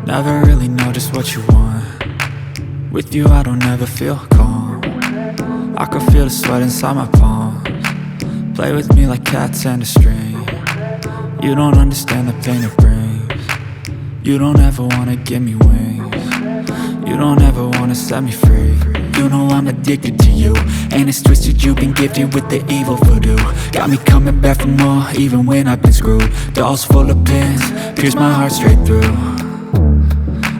Never really know just what you want. With you I don't ever feel calm. I can feel the sweat inside my palms. Play with me like cats and a string. You don't understand the pain it brings. You don't ever wanna give me wings. You don't ever wanna set me free. You know I'm addicted to you, and it's twisted, you've been gifted with the evil voodoo. Got me coming back for more, even when I've been screwed. Dolls full of pins, pierce my heart straight through.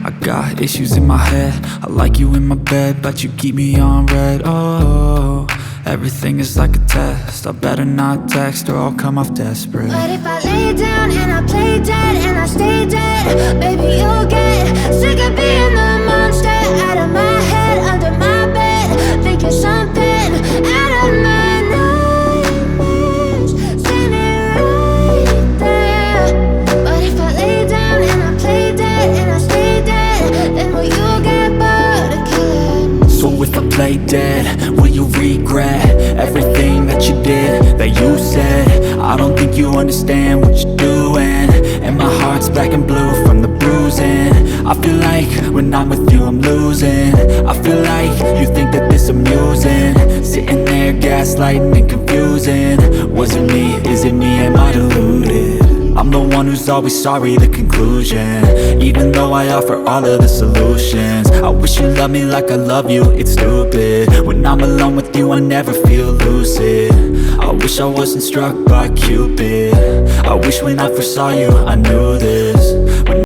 I got issues in my head, I like you in my bed, but you keep me on red. Oh, everything is like a test, I better not text or I'll come off desperate. But if I lay down and I play dead and I stay dead, baby you'll get sick of being the monster out of my head, under my bed, thinking something out of my nightmares, standing right there. But if I lay down and I play dead and I stay dead, then will you get bored of killing? So if I play dead, will you regret everything that you did, that you said? I don't think you understand what you're doing, and my heart's black and blue from the bruising. I feel like when I'm with you I'm losing. I feel like you think that this amusing, sitting there gaslighting and confusing. Was it me? Is it me? Am I deluded? I'm the one who's always sorry, the conclusion, even though I offer all of the solutions. I wish you loved me like I love you, it's stupid. When I'm alone with you I never feel lucid. I wish I wasn't struck by Cupid. I wish when I first saw you I knew this.